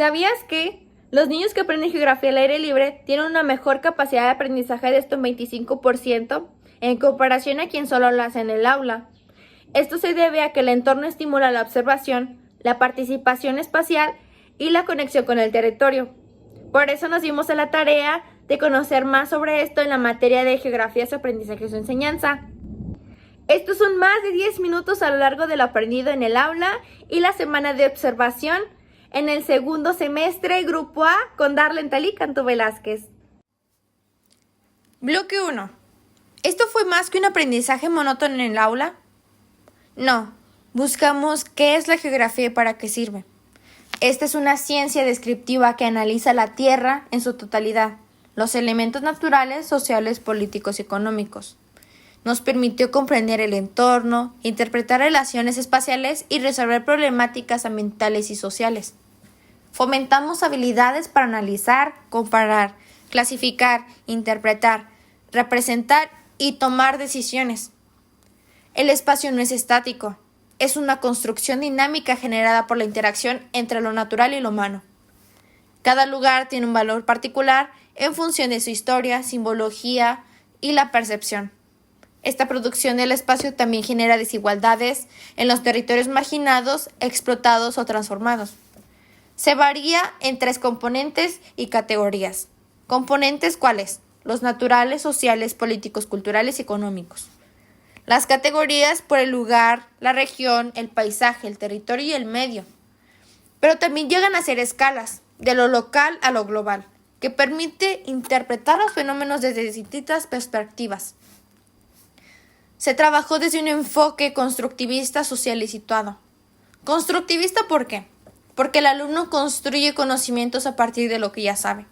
¿Sabías que los niños que aprenden geografía al aire libre tienen una mejor capacidad de aprendizaje de hasta un 25% en comparación a quien solo lo hace en el aula? Esto se debe a que el entorno estimula la observación, la participación espacial y la conexión con el territorio. Por eso nos dimos a la tarea de conocer más sobre esto en la materia de geografía, su aprendizaje y su enseñanza. Estos son más de 10 minutos a lo largo de lo aprendido en el aula y la semana de observación en el segundo semestre, Grupo A, con Darlen Talí Cantú Velázquez. Bloque 1. ¿Esto fue más que un aprendizaje monótono en el aula? No, buscamos qué es la geografía y para qué sirve. Esta es una ciencia descriptiva que analiza la Tierra en su totalidad, los elementos naturales, sociales, políticos y económicos. Nos permitió comprender el entorno, interpretar relaciones espaciales y resolver problemáticas ambientales y sociales. Fomentamos habilidades para analizar, comparar, clasificar, interpretar, representar y tomar decisiones. El espacio no es estático, es una construcción dinámica generada por la interacción entre lo natural y lo humano. Cada lugar tiene un valor particular en función de su historia, simbología y la percepción. Esta producción del espacio también genera desigualdades en los territorios marginados, explotados o transformados. Se varía en 3 componentes y categorías. ¿Componentes cuáles? Los naturales, sociales, políticos, culturales y económicos. Las categorías por el lugar, la región, el paisaje, el territorio y el medio. Pero también llegan a ser escalas, de lo local a lo global, que permite interpretar los fenómenos desde distintas perspectivas. Se trabajó desde un enfoque constructivista, social y situado. ¿Constructivista por qué? Porque el alumno construye conocimientos a partir de lo que ya sabe.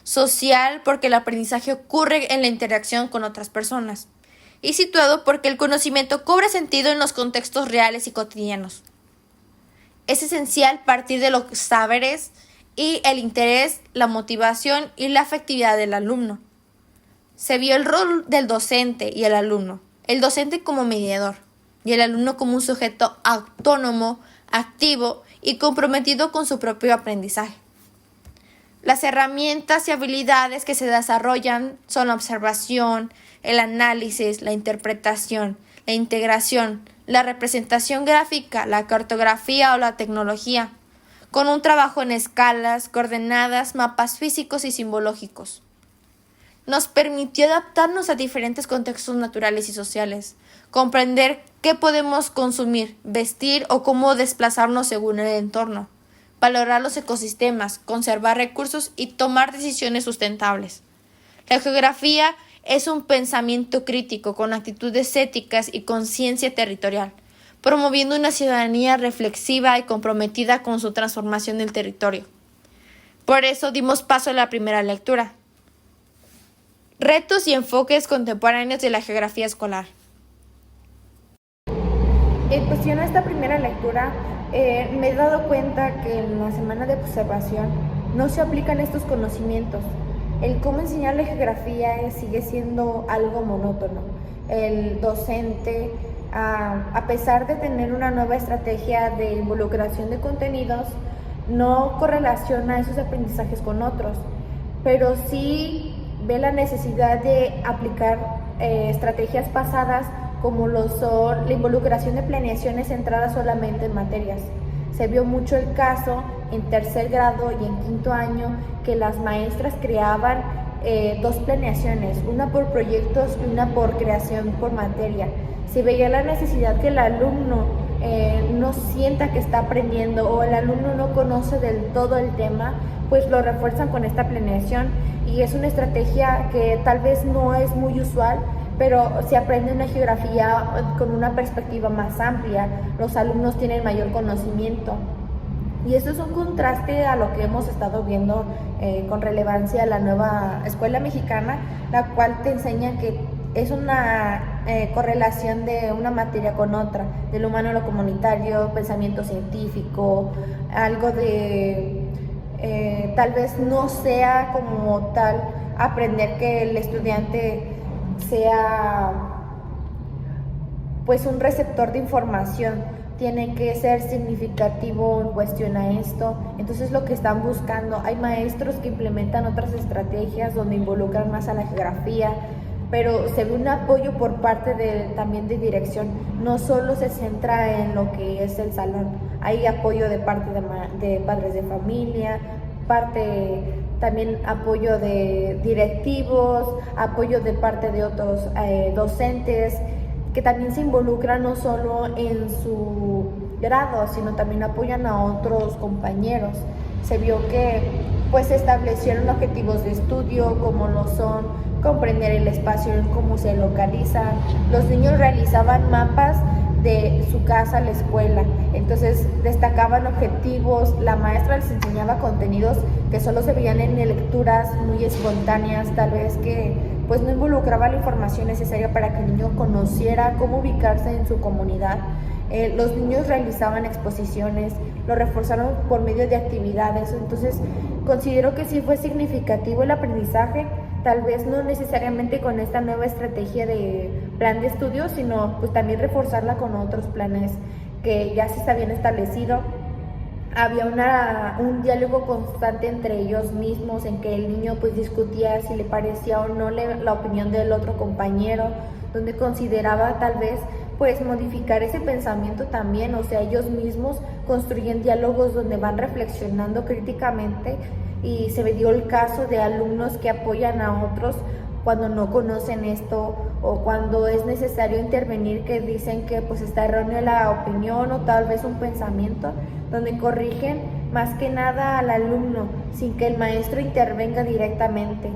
Social, porque el aprendizaje ocurre en la interacción con otras personas. Y situado porque el conocimiento cobra sentido en los contextos reales y cotidianos. Es esencial partir de los saberes y el interés, la motivación y la afectividad del alumno. Se vio el rol del docente y el alumno. El docente como mediador y el alumno como un sujeto autónomo, activo y comprometido con su propio aprendizaje. Las herramientas y habilidades que se desarrollan son la observación, el análisis, la interpretación, la integración, la representación gráfica, la cartografía o la tecnología, con un trabajo en escalas, coordenadas, mapas físicos y simbológicos. Nos permitió adaptarnos a diferentes contextos naturales y sociales, comprender qué podemos consumir, vestir o cómo desplazarnos según el entorno, valorar los ecosistemas, conservar recursos y tomar decisiones sustentables. La geografía es un pensamiento crítico con actitudes éticas y conciencia territorial, promoviendo una ciudadanía reflexiva y comprometida con su transformación del territorio. Por eso dimos paso a la primera lectura. Retos y enfoques contemporáneos de la geografía escolar. En cuestión a esta primera lectura, me he dado cuenta que en la semana de observación no se aplican estos conocimientos. El cómo enseñar la geografía sigue siendo algo monótono. El docente, a pesar de tener una nueva estrategia de involucración de contenidos, no correlaciona esos aprendizajes con otros, pero sí ve la necesidad de aplicar estrategias pasadas como lo son la involucración de planeaciones centradas solamente en materias. Se vio mucho el caso en 3er grado y en 5º año que las maestras creaban 2 planeaciones, una por proyectos y una por creación por materia. Se veía la necesidad que el alumno no sienta que está aprendiendo o el alumno no conoce del todo el tema, pues lo refuerzan con esta planeación y es una estrategia que tal vez no es muy usual, pero se aprende una geografía con una perspectiva más amplia, los alumnos tienen mayor conocimiento. Y esto es un contraste a lo que hemos estado viendo con relevancia la nueva escuela mexicana, la cual te enseña que es una correlación de una materia con otra, de lo humano a lo comunitario, pensamiento científico, algo de tal vez no sea como tal aprender que el estudiante sea pues un receptor de información, tiene que ser significativo en cuestión a esto. Entonces lo que están buscando, hay maestros que implementan otras estrategias donde involucran más a la geografía, pero se ve un apoyo por parte también de dirección. No solo se centra en lo que es el salón, hay apoyo de parte de padres de familia, también apoyo de directivos, apoyo de parte de otros docentes, que también se involucran no solo en su grado, sino también apoyan a otros compañeros. Se vio que pues se establecieron objetivos de estudio como lo son comprender el espacio en cómo se localizan. Los niños realizaban mapas de su casa a la escuela, entonces destacaban objetivos, la maestra les enseñaba contenidos que solo se veían en lecturas muy espontáneas, tal vez que pues no involucraba la información necesaria para que el niño conociera cómo ubicarse en su comunidad. Los niños realizaban exposiciones, lo reforzaron por medio de actividades, entonces considero que sí fue significativo el aprendizaje, tal vez no necesariamente con esta nueva estrategia de plan de estudio, sino pues también reforzarla con otros planes que ya se habían establecido. Había un diálogo constante entre ellos mismos, en que el niño pues discutía si le parecía o no la opinión del otro compañero, donde consideraba tal vez pues modificar ese pensamiento también, o sea, ellos mismos construyen diálogos donde van reflexionando críticamente, y se dio el caso de alumnos que apoyan a otros cuando no conocen esto o cuando es necesario intervenir, que dicen que pues está errónea la opinión o tal vez un pensamiento, donde corrigen más que nada al alumno sin que el maestro intervenga directamente.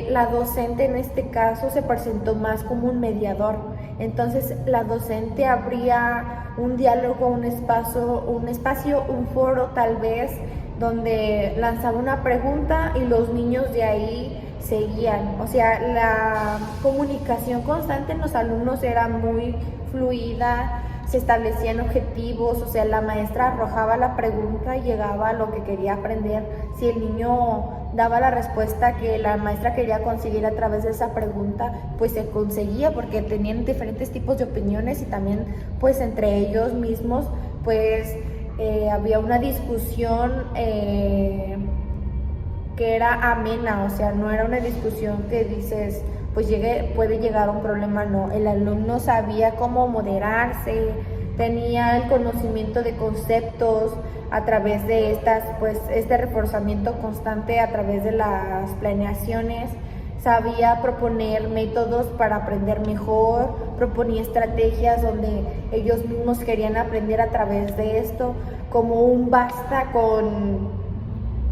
La docente en este caso se presentó más como un mediador, entonces la docente abría un diálogo, un espacio, un foro tal vez, donde lanzaba una pregunta y los niños de ahí seguían. O sea, la comunicación constante en los alumnos era muy fluida, se establecían objetivos, o sea, la maestra arrojaba la pregunta y llegaba a lo que quería aprender. Si el niño daba la respuesta que la maestra quería conseguir a través de esa pregunta, pues se conseguía, porque tenían diferentes tipos de opiniones y también pues entre ellos mismos pues había una discusión que era amena, o sea, no era una discusión que dices pues puede llegar a un problema, no. El alumno sabía cómo moderarse, tenía el conocimiento de conceptos a través de este reforzamiento constante a través de las planeaciones, sabía proponer métodos para aprender mejor, proponía estrategias donde ellos mismos querían aprender a través de esto, como un basta con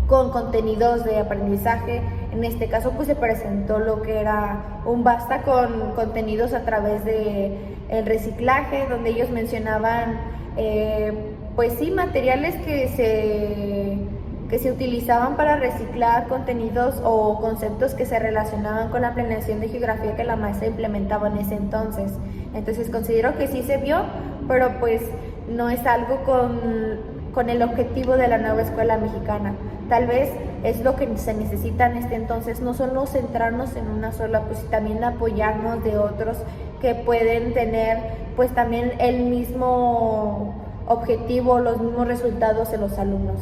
contenidos de aprendizaje. En este caso pues se presentó lo que era un basta con contenidos a través de el reciclaje, donde ellos mencionaban pues sí, materiales que se utilizaban para reciclar contenidos o conceptos que se relacionaban con la planeación de geografía que la maestra implementaba en ese entonces. Entonces considero que sí se vio, pero pues no es algo con el objetivo de la nueva escuela mexicana. Tal vez es lo que se necesita en este entonces, no solo centrarnos en una sola, pues también apoyarnos de otros que pueden tener pues también el mismo objetivo, los mismos resultados en los alumnos.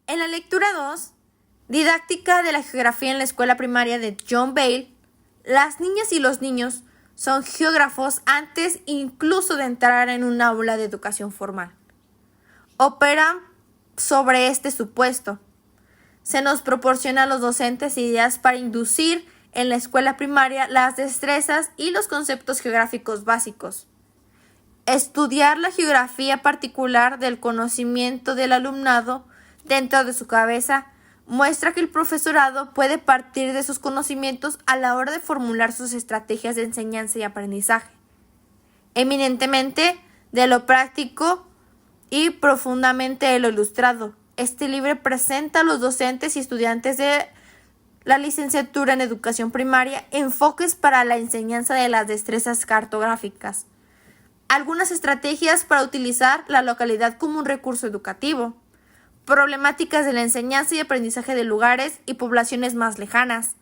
En la lectura 2, Didáctica de la Geografía en la Escuela Primaria de John Bale, las niñas y los niños son geógrafos antes incluso de entrar en un aula de educación formal. Operan sobre este supuesto. Se nos proporciona a los docentes ideas para inducir en la escuela primaria las destrezas y los conceptos geográficos básicos. Estudiar la geografía particular del conocimiento del alumnado dentro de su cabeza muestra que el profesorado puede partir de sus conocimientos a la hora de formular sus estrategias de enseñanza y aprendizaje, eminentemente de lo práctico y profundamente de lo ilustrado. Este libro presenta a los docentes y estudiantes de la licenciatura en educación primaria enfoques para la enseñanza de las destrezas cartográficas, algunas estrategias para utilizar la localidad como un recurso educativo, problemáticas de la enseñanza y aprendizaje de lugares y poblaciones más lejanas,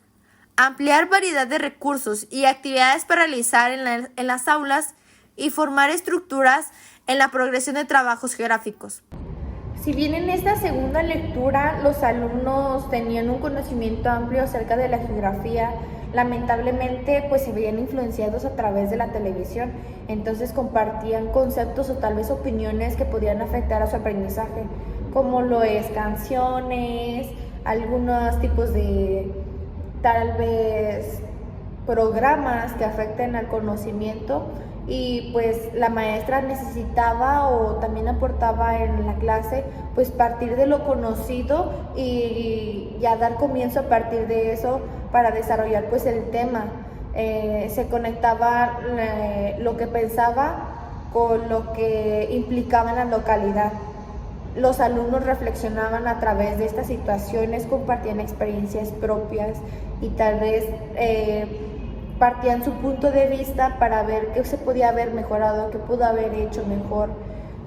ampliar variedad de recursos y actividades para realizar en las aulas y formar estructuras en la progresión de trabajos geográficos. Si bien en esta segunda lectura los alumnos tenían un conocimiento amplio acerca de la geografía, lamentablemente pues se veían influenciados a través de la televisión, entonces compartían conceptos o tal vez opiniones que podían afectar a su aprendizaje, como lo es canciones, algunos tipos de tal vez programas que afecten al conocimiento, y pues la maestra necesitaba o también aportaba en la clase pues partir de lo conocido y ya dar comienzo a partir de eso para desarrollar pues el tema. Se conectaba lo que pensaba con lo que implicaba en la localidad. Los alumnos reflexionaban a través de estas situaciones, compartían experiencias propias y tal vez partían su punto de vista para ver qué se podía haber mejorado, qué pudo haber hecho mejor.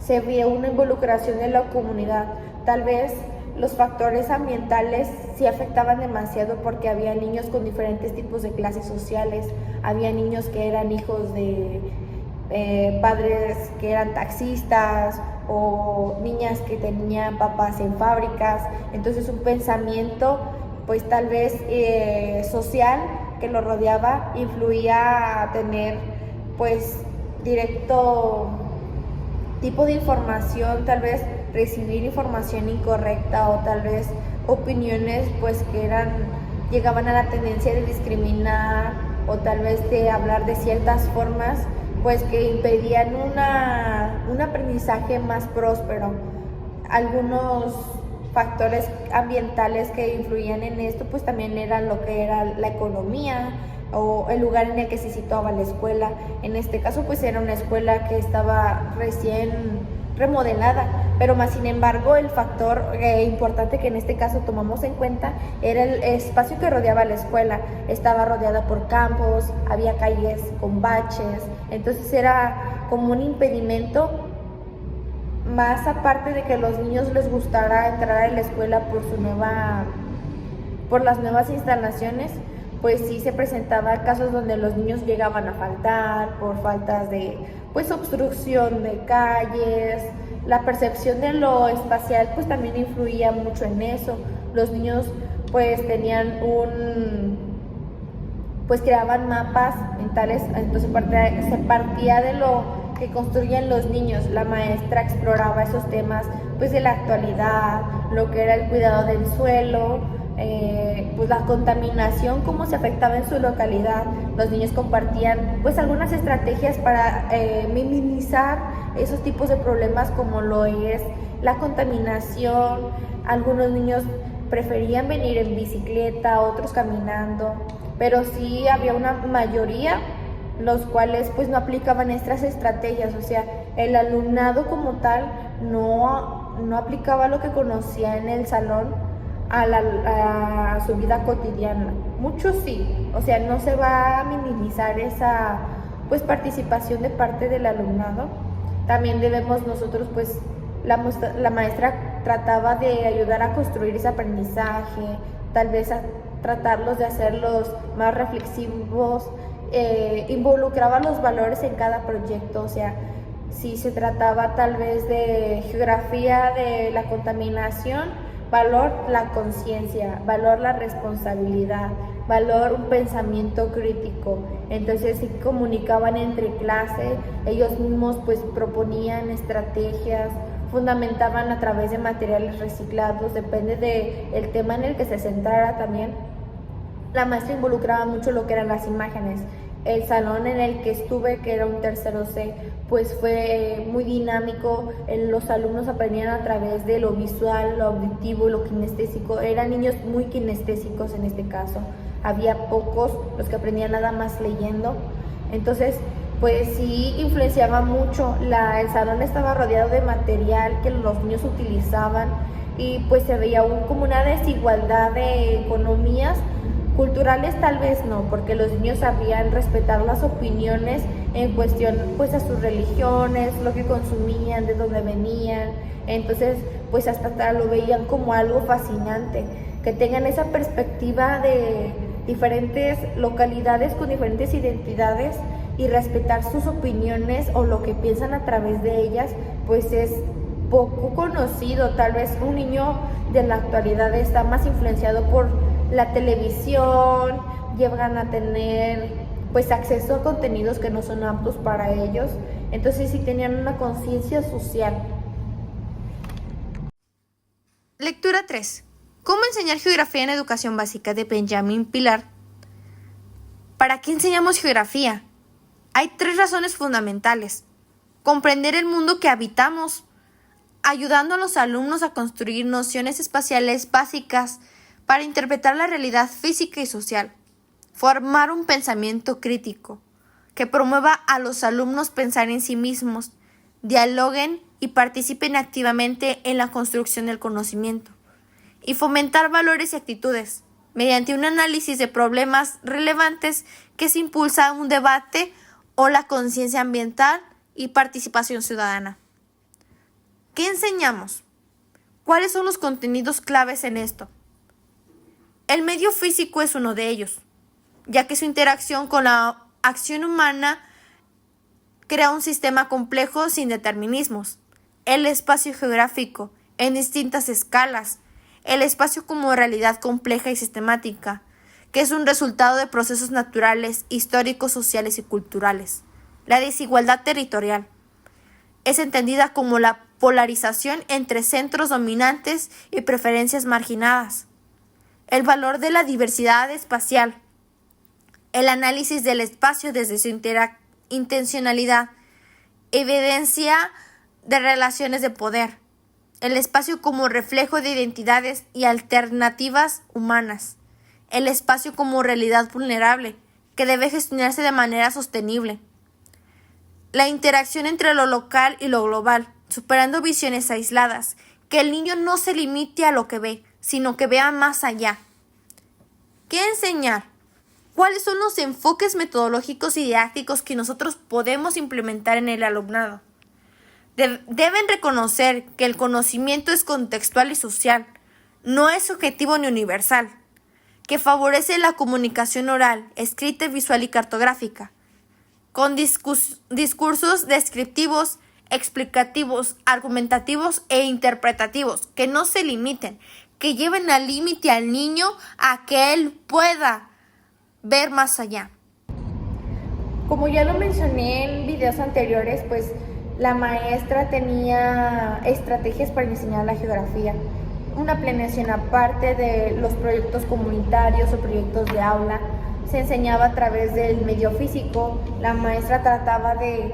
Se veía una involucración en la comunidad. Tal vez los factores ambientales sí afectaban demasiado porque había niños con diferentes tipos de clases sociales, había niños que eran hijos de padres que eran taxistas o niñas que tenían papás en fábricas, entonces un pensamiento pues tal vez social que lo rodeaba influía a tener pues directo tipo de información, tal vez recibir información incorrecta o tal vez opiniones pues que llegaban a la tendencia de discriminar o tal vez de hablar de ciertas formas pues que impedían un aprendizaje más próspero. Algunos factores ambientales que influían en esto pues también eran lo que era la economía o el lugar en el que se situaba la escuela. En este caso pues era una escuela que estaba recién remodelada, pero más sin embargo el factor importante que en este caso tomamos en cuenta era el espacio que rodeaba la escuela. Estaba rodeada por campos, había calles con baches, entonces era como un impedimento. Más aparte de que a los niños les gustara entrar a la escuela por las nuevas instalaciones, pues sí se presentaban casos donde los niños llegaban a faltar por faltas de pues obstrucción de calles. La percepción de lo espacial pues también influía mucho en eso. Los niños pues tenían pues creaban mapas mentales, entonces se partía de lo que construían los niños. La maestra exploraba esos temas pues de la actualidad, lo que era el cuidado del suelo, pues la contaminación, cómo se afectaba en su localidad. Los niños compartían pues algunas estrategias para minimizar esos tipos de problemas como lo es la contaminación. Algunos niños preferían venir en bicicleta, otros caminando, pero sí había una mayoría los cuales pues no aplicaban estas estrategias, o sea, el alumnado como tal no aplicaba lo que conocía en el salón a su vida cotidiana. Muchos sí, o sea, no se va a minimizar esa pues participación de parte del alumnado. También debemos nosotros pues la maestra trataba de ayudar a construir ese aprendizaje, tal vez a tratarlos de hacerlos más reflexivos. Involucraba los valores en cada proyecto, o sea, si se trataba tal vez de geografía de la contaminación, valor la conciencia, valor la responsabilidad, valor un pensamiento crítico. Entonces si comunicaban entre clase, ellos mismos pues proponían estrategias, fundamentaban a través de materiales reciclados, depende del tema en el que se centrara también. La maestra involucraba mucho lo que eran las imágenes. El salón en el que estuve, que era un tercero C, pues fue muy dinámico. Los alumnos aprendían a través de lo visual, lo auditivo, lo kinestésico. Eran niños muy kinestésicos en este caso. Había pocos los que aprendían nada más leyendo. Entonces, pues sí influenciaba mucho. El salón estaba rodeado de material que los niños utilizaban y pues se veía como una desigualdad de economías. Culturales tal vez no, porque los niños sabían respetar las opiniones en cuestión pues a sus religiones, lo que consumían, de dónde venían. Entonces pues hasta lo veían como algo fascinante, que tengan esa perspectiva de diferentes localidades con diferentes identidades y respetar sus opiniones o lo que piensan a través de ellas, pues es poco conocido. Tal vez un niño de la actualidad está más influenciado por la televisión, llegan a tener pues acceso a contenidos que no son aptos para ellos, entonces sí tenían una conciencia social. Lectura 3. ¿Cómo enseñar geografía en educación básica? De Benjamín Pilar. ¿Para qué enseñamos geografía? Hay 3 razones fundamentales. Comprender el mundo que habitamos, ayudando a los alumnos a construir nociones espaciales básicas para interpretar la realidad física y social. Formar un pensamiento crítico que promueva a los alumnos pensar en sí mismos, dialoguen y participen activamente en la construcción del conocimiento. Y fomentar valores y actitudes mediante un análisis de problemas relevantes que se impulsa un debate o la conciencia ambiental y participación ciudadana. ¿Qué enseñamos? ¿Cuáles son los contenidos claves en esto? El medio físico es uno de ellos, ya que su interacción con la acción humana crea un sistema complejo sin determinismos. El espacio geográfico, en distintas escalas, el espacio como realidad compleja y sistemática, que es un resultado de procesos naturales, históricos, sociales y culturales. La desigualdad territorial es entendida como la polarización entre centros dominantes y preferencias marginadas. El valor de la diversidad espacial, el análisis del espacio desde su intencionalidad, evidencia de relaciones de poder, el espacio como reflejo de identidades y alternativas humanas, el espacio como realidad vulnerable, que debe gestionarse de manera sostenible, la interacción entre lo local y lo global, superando visiones aisladas, que el niño no se limite a lo que ve, sino que vea más allá. ¿Qué enseñar? ¿Cuáles son los enfoques metodológicos y didácticos que nosotros podemos implementar en el alumnado? Deben reconocer que el conocimiento es contextual y social, no es subjetivo ni universal, que favorece la comunicación oral, escrita, visual y cartográfica, con discursos descriptivos, explicativos, argumentativos e interpretativos, que no se limiten, que lleven al límite al niño a que él pueda ver más allá. Como ya lo mencioné en videos anteriores, pues la maestra tenía estrategias para enseñar la geografía, una planeación aparte de los proyectos comunitarios o proyectos de aula. Se enseñaba a través del medio físico. La maestra trataba de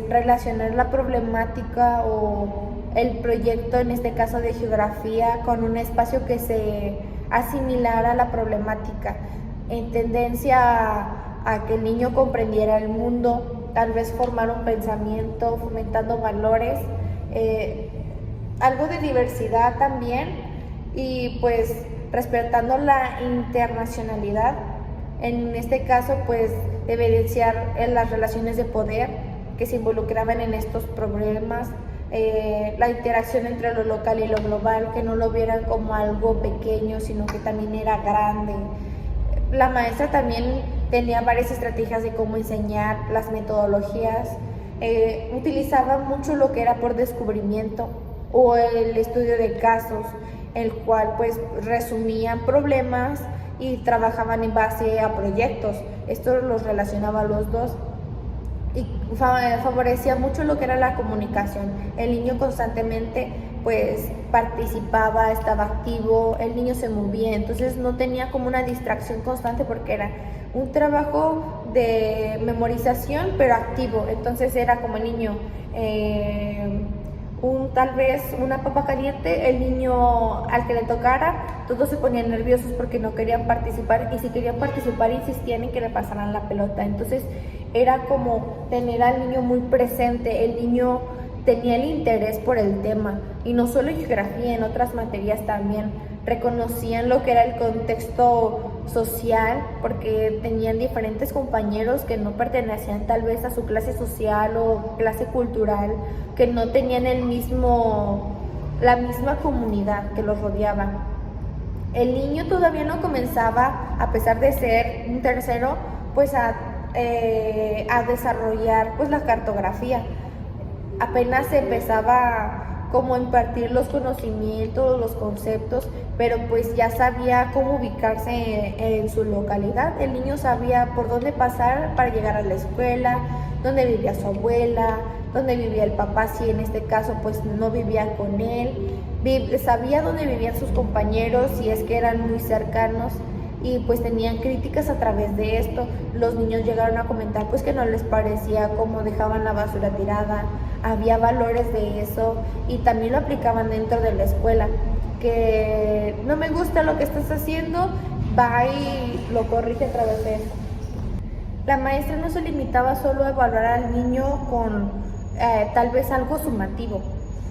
relacionar la problemática o el proyecto, en este caso de geografía, con un espacio que se asimilara a la problemática, en tendencia a que el niño comprendiera el mundo, tal vez formar un pensamiento, fomentando valores, algo de diversidad también, y pues respetando la internacionalidad. En este caso, pues evidenciar las relaciones de poder que se involucraban en estos problemas, la interacción entre lo local y lo global, que no lo vieran como algo pequeño, sino que también era grande. La maestra también tenía varias estrategias de cómo enseñar, las metodologías, utilizaba mucho lo que era por descubrimiento o el estudio de casos, el cual pues resumían problemas y trabajaban en base a proyectos. Esto los relacionaba a los dos y favorecía mucho lo que era la comunicación. El niño constantemente pues participaba, estaba activo, el niño se movía, entonces no tenía como una distracción constante porque era un trabajo de memorización pero activo. Entonces era como el niño tal vez una papa caliente, el niño al que le tocara, todos se ponían nerviosos porque no querían participar, y si querían participar insistían en que le pasaran la pelota. Entonces era como tener al niño muy presente. El niño tenía el interés por el tema, y no solo en geografía, en otras materias también. Reconocían lo que era el contexto social, porque tenían diferentes compañeros que no pertenecían tal vez a su clase social o clase cultural, que no tenían la misma comunidad que los rodeaba. El niño todavía no comenzaba, a pesar de ser un tercero, pues a a desarrollar pues la cartografía. Apenas se empezaba como a impartir los conocimientos, los conceptos, pero pues ya sabía cómo ubicarse en su localidad. El niño sabía por dónde pasar para llegar a la escuela, dónde vivía su abuela, dónde vivía el papá, si en este caso pues no vivía con él, sabía dónde vivían sus compañeros, si es que eran muy cercanos, y pues tenían críticas a través de esto. Los niños llegaron a comentar pues que no les parecía cómo dejaban la basura tirada, había valores de eso y también lo aplicaban dentro de la escuela, que no me gusta lo que estás haciendo, va y lo corrige a través de eso. La maestra no se limitaba solo a evaluar al niño con tal vez algo sumativo,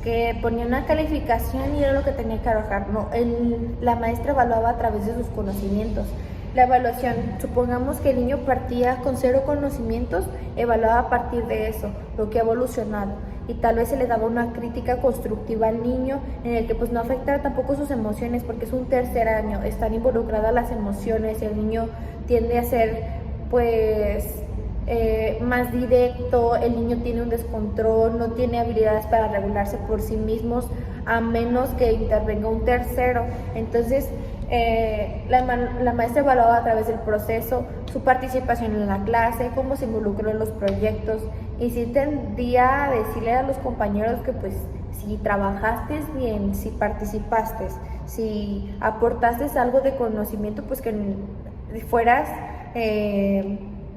que ponía una calificación y era lo que tenía que arrojar. No, la maestra evaluaba a través de sus conocimientos. La evaluación, supongamos que el niño partía con 0 conocimientos, evaluaba a partir de eso, lo que ha evolucionado. Y tal vez se le daba una crítica constructiva al niño en el que pues no afectara tampoco sus emociones, porque es un tercer año, están involucradas las emociones, el niño tiende a ser pues más directo, el niño tiene un descontrol, no tiene habilidades para regularse por sí mismos a menos que intervenga un tercero. Entonces la maestra evaluaba a través del proceso su participación en la clase, cómo se involucró en los proyectos, y sí tendía a decirle a los compañeros que pues si trabajaste bien, si participaste, si aportaste algo de conocimiento, pues que fueras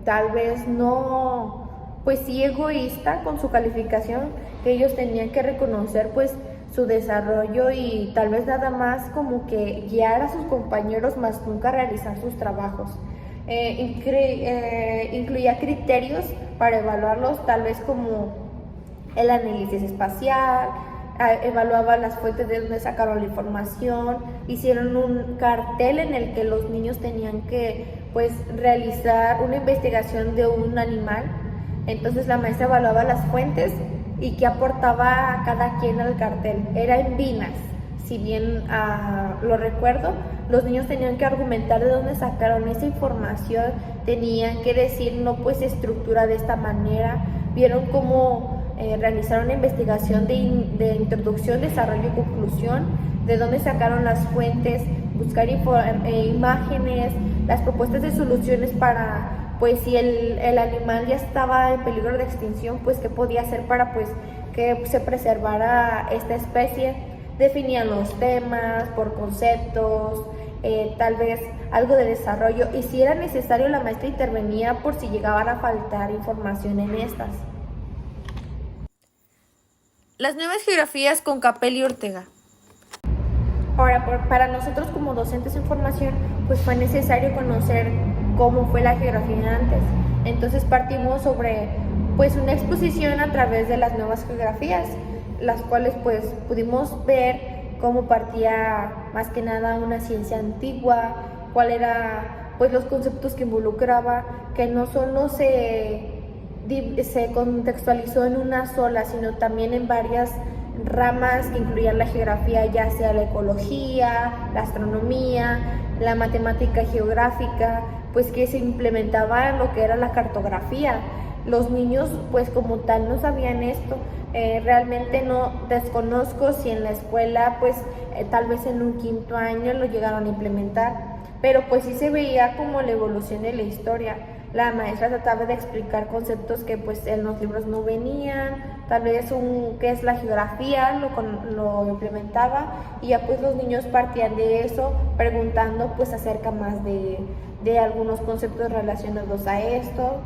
tal vez no, pues sí egoísta con su calificación, que ellos tenían que reconocer pues su desarrollo y tal vez nada más como que guiar a sus compañeros, más nunca realizar sus trabajos. Incluía criterios para evaluarlos, tal vez como el análisis espacial, evaluaba las fuentes de donde sacaron la información, hicieron un cartel en el que los niños tenían que pues realizar una investigación de un animal. Entonces la maestra evaluaba las fuentes y qué aportaba cada quien al cartel. Era en Vinas, si bien lo recuerdo, los niños tenían que argumentar de dónde sacaron esa información, tenían que decir, no pues estructura de esta manera, vieron cómo realizaron una investigación de introducción, desarrollo y conclusión, de dónde sacaron las fuentes, buscar imágenes, las propuestas de soluciones para, pues si el animal ya estaba en peligro de extinción, pues qué podía hacer para pues que se preservara esta especie. Definían los temas por conceptos, tal vez algo de desarrollo, y si era necesario la maestra intervenía por si llegaban a faltar información en estas. Las nuevas geografías con Capel y Ortega. Ahora, para nosotros como docentes en formación, pues fue necesario conocer cómo fue la geografía antes. Entonces partimos sobre pues una exposición a través de las nuevas geografías, las cuales pues pudimos ver cómo partía más que nada una ciencia antigua, cuál era pues los conceptos que involucraba, que no solo se contextualizó en una sola, sino también en varias ramas que incluían la geografía, ya sea la ecología, la astronomía, la matemática geográfica, pues que se implementaba en lo que era la cartografía. Los niños pues como tal no sabían esto. Realmente no desconozco si en la escuela pues tal vez en un 5º año lo llegaron a implementar, pero pues sí se veía como la evolución de la historia. La maestra trataba de explicar conceptos que pues en los libros no venían, tal vez qué es la geografía, lo implementaba, y ya pues los niños partían de eso preguntando pues acerca más de algunos conceptos relacionados a esto.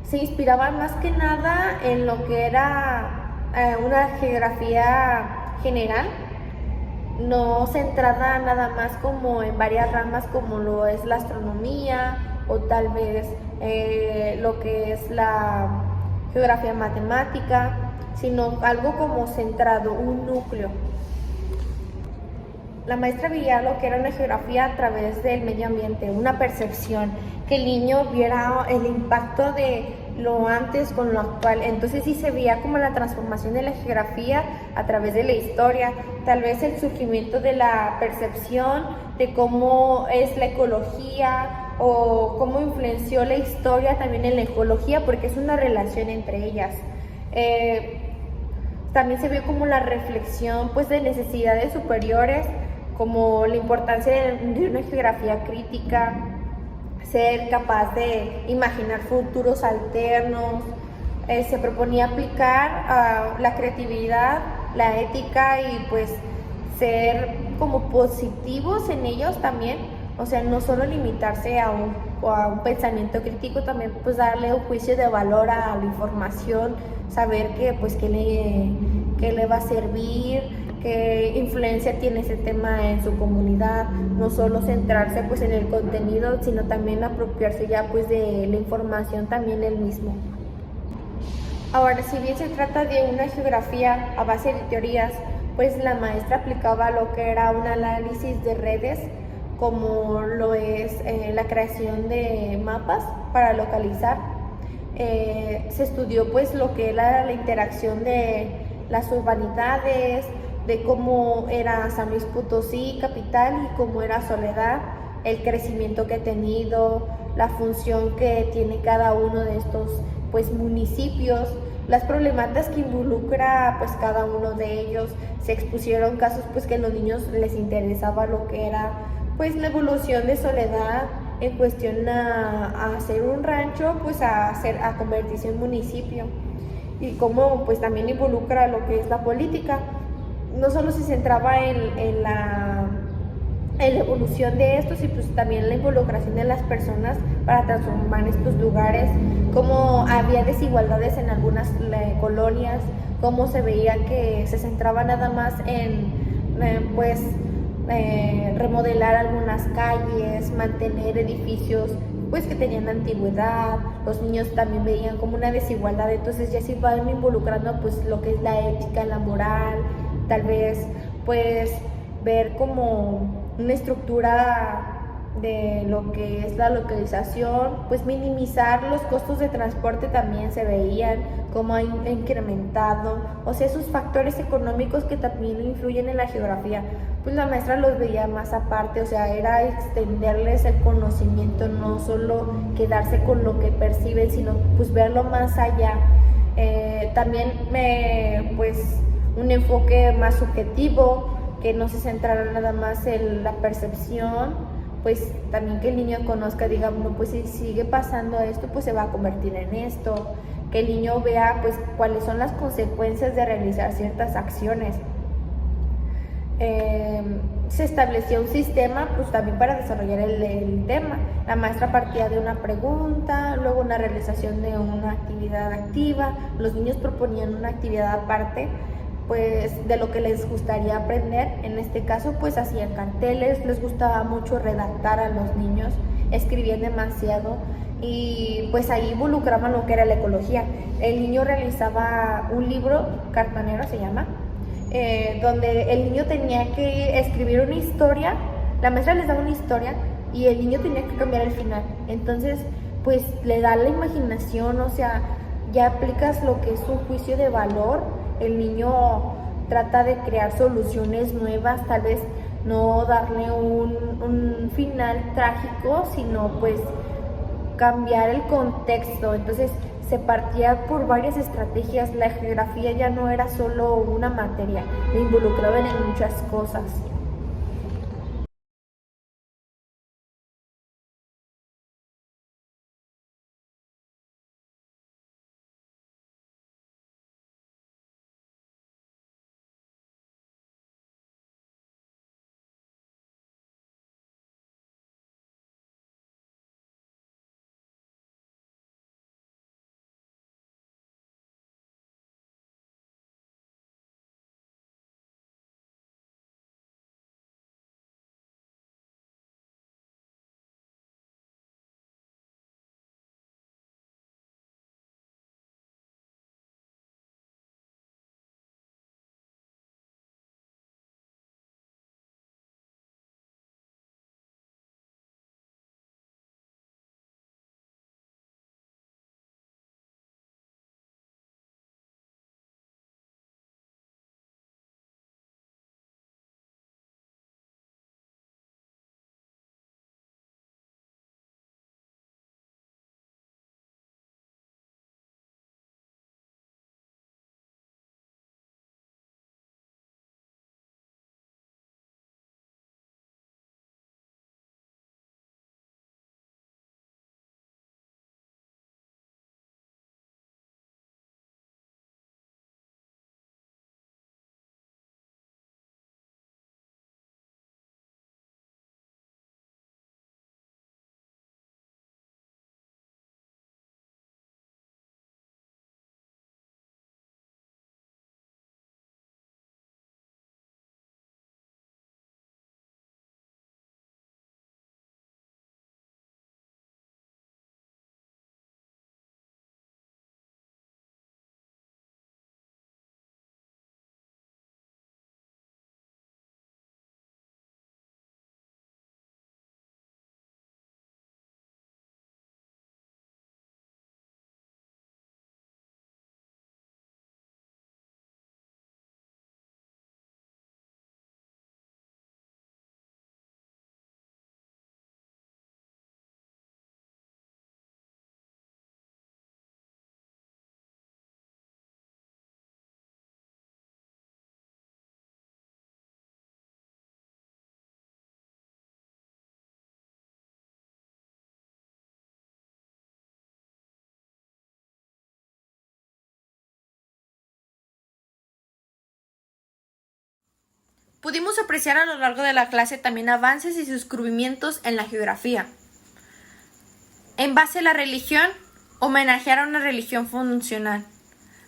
Se inspiraban más que nada en lo que era una geografía general, no centrada nada más como en varias ramas como lo es la astronomía o tal vez lo que es la geografía matemática, sino algo como centrado, un núcleo. La maestra veía lo que era una geografía a través del medio ambiente, una percepción, que el niño viera el impacto de lo antes con lo actual. Entonces sí se veía como la transformación de la geografía a través de la historia, tal vez el surgimiento de la percepción de cómo es la ecología o cómo influenció la historia también en la ecología, porque es una relación entre ellas. También se vio como la reflexión pues de necesidades superiores, como la importancia de una geografía crítica, ser capaz de imaginar futuros alternos. Se proponía aplicar la creatividad, la ética y pues ser como positivos en ellos también, o sea, no solo limitarse a un pensamiento crítico, también pues darle un juicio de valor a la información, saber que pues qué le va a servir, qué influencia tiene ese tema en su comunidad, no solo centrarse pues en el contenido, sino también apropiarse ya pues de la información también él mismo. Ahora, si bien se trata de una geografía a base de teorías, pues la maestra aplicaba lo que era un análisis de redes, como lo es la creación de mapas para localizar. Se estudió pues lo que era la interacción de las urbanidades, de cómo era San Luis Potosí capital y cómo era Soledad, el crecimiento que ha tenido, la función que tiene cada uno de estos pues municipios, las problemáticas que involucra pues cada uno de ellos. Se expusieron casos pues que a los niños les interesaba lo que era pues la evolución de Soledad en cuestión a hacer un rancho, pues a convertirse en municipio, y cómo pues también involucra lo que es la política. No solo se centraba en la evolución de estos, y pues también la involucración de las personas para transformar estos lugares, cómo había desigualdades en algunas colonias, cómo se veía que se centraba nada más en pues remodelar algunas calles, mantener edificios pues que tenían antigüedad. Los niños también veían como una desigualdad, entonces ya se iban involucrando pues lo que es la ética, la moral, tal vez pues ver como una estructura de lo que es la localización, pues minimizar los costos de transporte también se veían como ha incrementado, o sea, esos factores económicos que también influyen en la geografía, pues la maestra los veía más aparte, o sea, era extenderles el conocimiento, no solo quedarse con lo que perciben, sino pues verlo más allá. También pues un enfoque más subjetivo, que no se centrara nada más en la percepción, pues también que el niño conozca, diga, no, pues si sigue pasando esto, pues se va a convertir en esto, que el niño vea pues cuáles son las consecuencias de realizar ciertas acciones. Se estableció un sistema pues también para desarrollar el tema. La maestra partía de una pregunta, luego una realización de una actividad activa, los niños proponían una actividad aparte pues de lo que les gustaría aprender. En este caso pues hacían carteles, les gustaba mucho redactar a los niños, escribían demasiado y pues ahí involucraban lo que era la ecología. El niño realizaba un libro, cartonero se llama, donde el niño tenía que escribir una historia, la maestra les daba una historia y el niño tenía que cambiar el final. Entonces pues le da la imaginación, o sea, ya aplicas lo que es un juicio de valor. El niño trata de crear soluciones nuevas, tal vez no darle un final trágico, sino pues cambiar el contexto. Entonces se partía por varias estrategias. La geografía ya no era solo una materia, le involucraban en muchas cosas. Pudimos apreciar a lo largo de la clase también avances y descubrimientos en la geografía. En base a la religión, homenajear a una religión funcional.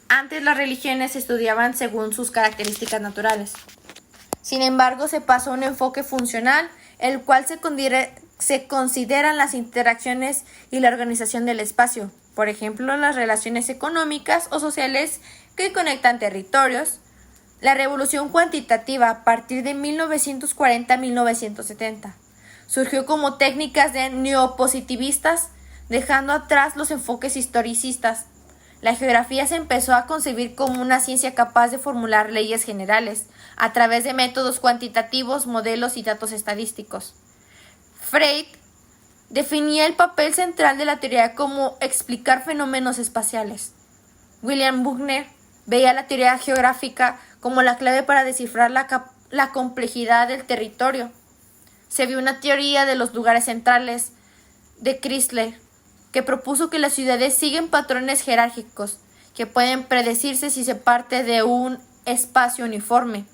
Antes las religiones se estudiaban según sus características naturales. Sin embargo, se pasó a un enfoque funcional, el cual se consideran las interacciones y la organización del espacio, por ejemplo, las relaciones económicas o sociales que conectan territorios. La revolución cuantitativa a partir de 1940 a 1970 surgió como técnicas de neopositivistas, dejando atrás los enfoques historicistas. La geografía se empezó a concebir como una ciencia capaz de formular leyes generales a través de métodos cuantitativos, modelos y datos estadísticos. Freud definía el papel central de la teoría como explicar fenómenos espaciales. William Buckner veía la teoría geográfica como la clave para descifrar la complejidad del territorio. Se vio una teoría de los lugares centrales de Chrysler, que propuso que las ciudades siguen patrones jerárquicos que pueden predecirse si se parte de un espacio uniforme.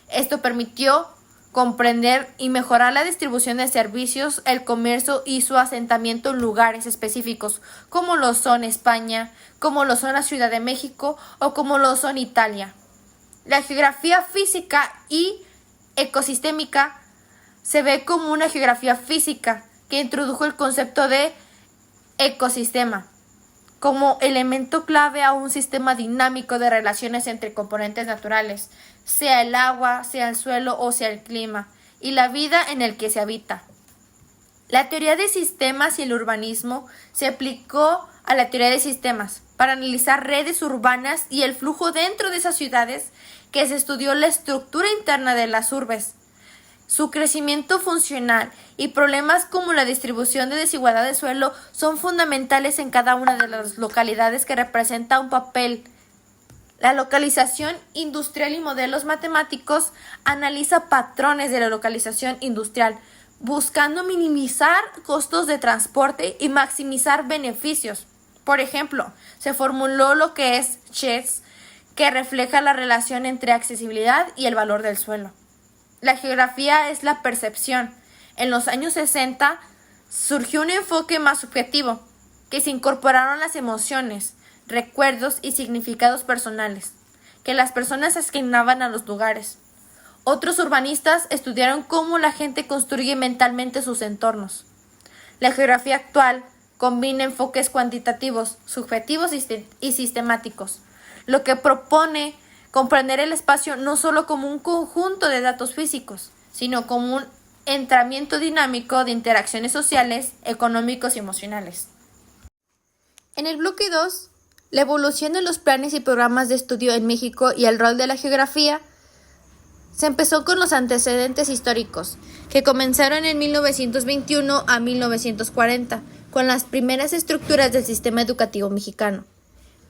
Esto permitió comprender y mejorar la distribución de servicios, el comercio y su asentamiento en lugares específicos, como lo son España, como lo son la Ciudad de México o como lo son Italia. La geografía física y ecosistémica se ve como una geografía física que introdujo el concepto de ecosistema como elemento clave a un sistema dinámico de relaciones entre componentes naturales, sea el agua, sea el suelo o sea el clima, y la vida en el que se habita. La teoría de sistemas y el urbanismo se aplicó a la teoría de sistemas para analizar redes urbanas y el flujo dentro de esas ciudades, que se estudió la estructura interna de las urbes, su crecimiento funcional y problemas como la distribución de desigualdad de suelo son fundamentales en cada una de las localidades que representa un papel. La localización industrial y modelos matemáticos analiza patrones de la localización industrial, buscando minimizar costos de transporte y maximizar beneficios. Por ejemplo, se formuló lo que es SHARES, que refleja la relación entre accesibilidad y el valor del suelo. La geografía es la percepción. En los años 60 surgió un enfoque más subjetivo, que se incorporaron las emociones, recuerdos y significados personales, que las personas asignaban a los lugares. Otros urbanistas estudiaron cómo la gente construye mentalmente sus entornos. La geografía actual combina enfoques cuantitativos, subjetivos y sistemáticos, lo que propone comprender el espacio no solo como un conjunto de datos físicos, sino como un entramiento dinámico de interacciones sociales, económicos y emocionales. En el bloque 2, la evolución de los planes y programas de estudio en México y el rol de la geografía, se empezó con los antecedentes históricos, que comenzaron en 1921 a 1940, con las primeras estructuras del sistema educativo mexicano.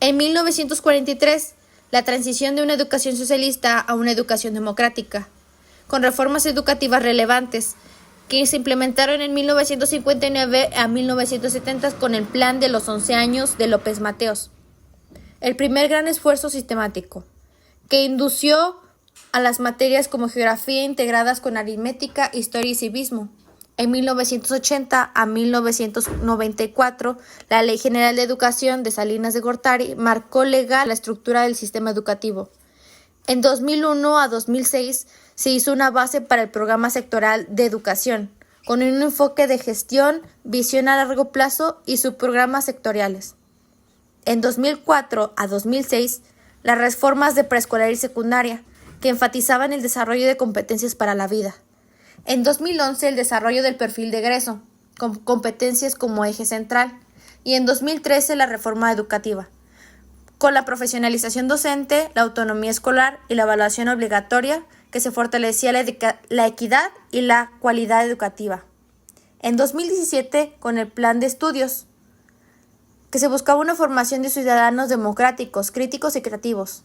En 1943, la transición de una educación socialista a una educación democrática, con reformas educativas relevantes que se implementaron en 1959 a 1970 con el Plan de los 11 años de López Mateos. El primer gran esfuerzo sistemático, que indució a las materias como geografía integradas con aritmética, historia y civismo. En 1980 a 1994, la Ley General de Educación de Salinas de Gortari marcó legal la estructura del sistema educativo. En 2001 a 2006 se hizo una base para el programa sectorial de educación, con un enfoque de gestión, visión a largo plazo y subprogramas sectoriales. En 2004 a 2006, las reformas de preescolar y secundaria, que enfatizaban el desarrollo de competencias para la vida. En 2011, el desarrollo del perfil de egreso, con competencias como eje central. Y en 2013, la reforma educativa, con la profesionalización docente, la autonomía escolar y la evaluación obligatoria, que se fortalecía la equidad y la cualidad educativa. En 2017, con el plan de estudios, que se buscaba una formación de ciudadanos democráticos, críticos y creativos,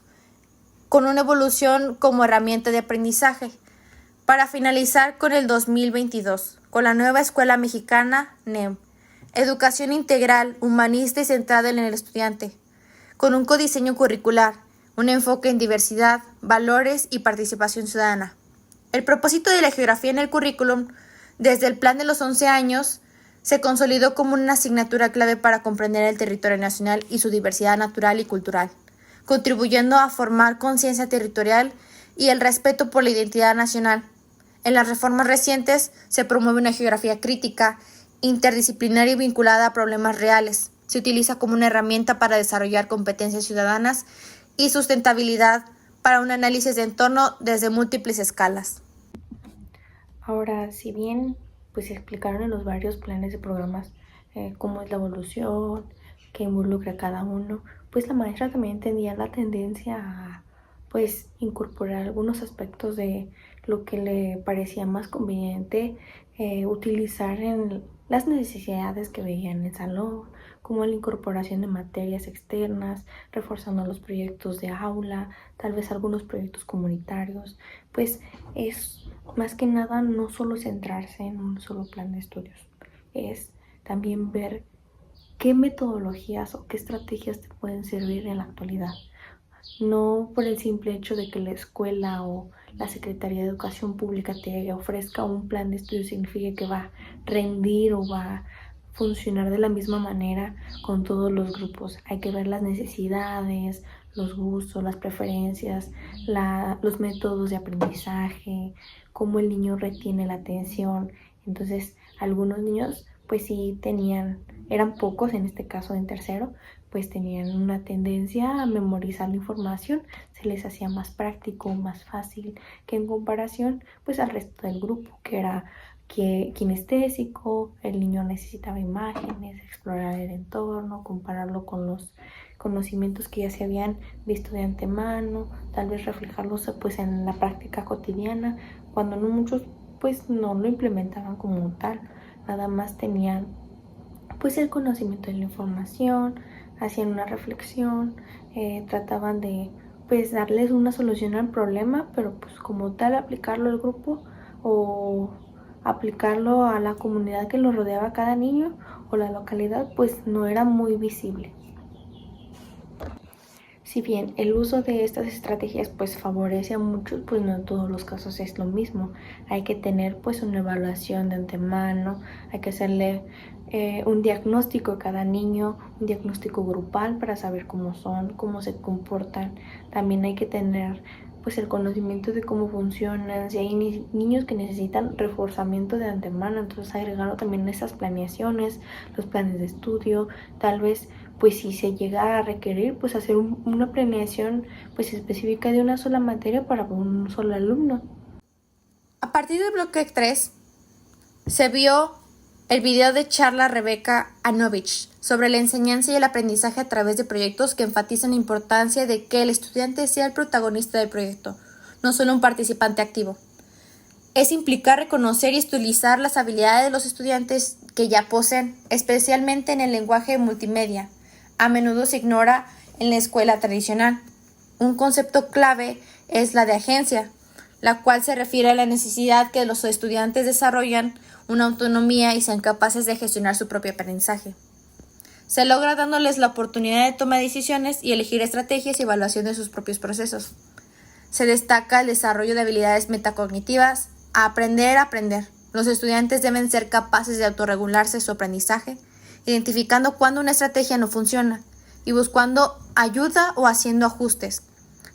con una evolución como herramienta de aprendizaje, para finalizar con el 2022, con la nueva Escuela Mexicana, NEM, educación integral, humanista y centrada en el estudiante, con un codiseño curricular, un enfoque en diversidad, valores y participación ciudadana. El propósito de la geografía en el currículum, desde el plan de los 11 años, se consolidó como una asignatura clave para comprender el territorio nacional y su diversidad natural y cultural, contribuyendo a formar conciencia territorial y el respeto por la identidad nacional. En las reformas recientes se promueve una geografía crítica, interdisciplinaria y vinculada a problemas reales. Se utiliza como una herramienta para desarrollar competencias ciudadanas y sustentabilidad para un análisis de entorno desde múltiples escalas. Ahora, si bien pues se explicaron en los varios planes de programas cómo es la evolución, qué involucra cada uno, pues la maestra también tenía la tendencia a pues incorporar algunos aspectos de lo que le parecía más conveniente utilizar en las necesidades que veía en el salón, como la incorporación de materias externas, reforzando los proyectos de aula, tal vez algunos proyectos comunitarios, pues es más que nada no solo centrarse en un solo plan de estudios, es también ver qué metodologías o qué estrategias te pueden servir en la actualidad. No por el simple hecho de que la escuela o la Secretaría de Educación Pública te ofrezca un plan de estudio significa que va a rendir o va a funcionar de la misma manera con todos los grupos. Hay que ver las necesidades, los gustos, las preferencias, los métodos de aprendizaje, cómo el niño retiene la atención. Entonces, algunos niños pues sí eran pocos, en este caso en tercero, pues tenían una tendencia a memorizar la información, se les hacía más práctico, más fácil que en comparación pues al resto del grupo, que era kinestésico, el niño necesitaba imágenes, explorar el entorno, compararlo con los conocimientos que ya se habían visto de antemano, tal vez reflejarlos pues en la práctica cotidiana, cuando no muchos pues no lo implementaban como tal, nada más tenían pues el conocimiento de la información, hacían una reflexión, trataban de pues darles una solución al problema, pero pues como tal aplicarlo al grupo o aplicarlo a la comunidad que lo rodeaba cada niño o la localidad pues no era muy visible. Si bien el uso de estas estrategias pues favorece a muchos, pues no en todos los casos es lo mismo. Hay que tener pues una evaluación de antemano, hay que hacerle un diagnóstico a cada niño, un diagnóstico grupal para saber cómo son, cómo se comportan. También hay que tener pues el conocimiento de cómo funcionan, si hay niños que necesitan reforzamiento de antemano, entonces agregarlo también en esas planeaciones, los planes de estudio, tal vez pues si se llega a requerir pues hacer una planeación pues específica de una sola materia para un solo alumno. A partir del bloque 3 se vio el video de charla Rebeca Anovich sobre la enseñanza y el aprendizaje a través de proyectos que enfatizan la importancia de que el estudiante sea el protagonista del proyecto, no solo un participante activo. Es implicar reconocer y utilizar las habilidades de los estudiantes que ya poseen, especialmente en el lenguaje multimedia. A menudo se ignora en la escuela tradicional. Un concepto clave es la de agencia, la cual se refiere a la necesidad que los estudiantes desarrollan una autonomía y sean capaces de gestionar su propio aprendizaje. Se logra dándoles la oportunidad de tomar decisiones y elegir estrategias y evaluación de sus propios procesos. Se destaca el desarrollo de habilidades metacognitivas, a aprender. Los estudiantes deben ser capaces de autorregularse su aprendizaje, identificando cuándo una estrategia no funciona y buscando ayuda o haciendo ajustes.